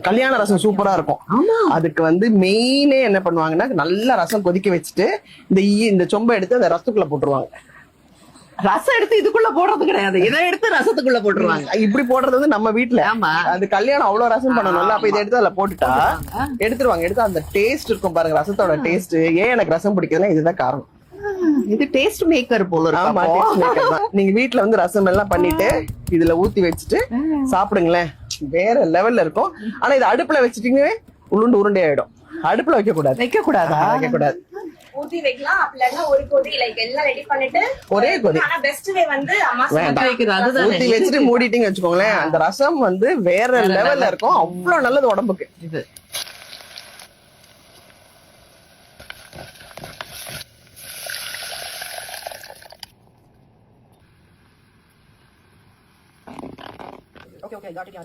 கல்யாண ரசம் சூப்பரா இருக்கும். அதுக்கு வந்து மெயினே என்ன பண்ணுவாங்கன்னா, நல்லா ரசம் கொதிக்க வச்சுட்டு இந்த சொம்பை எடுத்து அந்த ரசத்துக்குள்ள போட்டுருவாங்க. ரசம் எடுத்து இதுக்குள்ள போடுறது கிடையாது, இதை எடுத்து ரசத்துக்குள்ள போட்டுருவாங்க. இப்படி போடுறது வந்து நம்ம வீட்டுல. ஆமா, அது கல்யாணம் அவ்வளவு ரசம் பண்ணணும்ல, அப்ப இதை எடுத்து அதுல போட்டுட்டா எடுத்துருவாங்க. எடுத்து அந்த டேஸ்ட் இருக்கும் பாருங்க, ரசத்தோட டேஸ்ட். ஏன் எனக்கு ரசம் பிடிக்குதுன்னா இதுதான் காரணம். இது டேஸ்ட் மேக்கர் போல ஆமா, இருக்கு. taste maker தான். நீங்க வீட்டுல வந்து ரசம் எல்லாம் பண்ணிட்டு இதுல ஊத்தி வச்சுட்டு சாப்பிடுங்களேன், வேற லெவல்ல இருக்கும். ஆனா இது அடுப்புல வச்சுட்டீங்க உருண்டை ஆயிடும். அடுப்புல வைக்க கூடாது. வைக்க கூடாது. ஊத்தி வைக்கலாம். அப்படின்னா ஒரு கொதி லைக் எல்லாம் ரெடி பண்ணிட்டு ஒரே கொதி. ஆனா பெஸ்ட் வே வந்து அம்மா அதுதான் ஊத்தி வச்சுட்டு மூடிட்டீங்க வச்சுக்கோங்களேன், அந்த ரசம் வந்து வேற லெவல்ல இருக்கும். அவ்வளவு நல்லது உடம்புக்கு இது. Okay got it.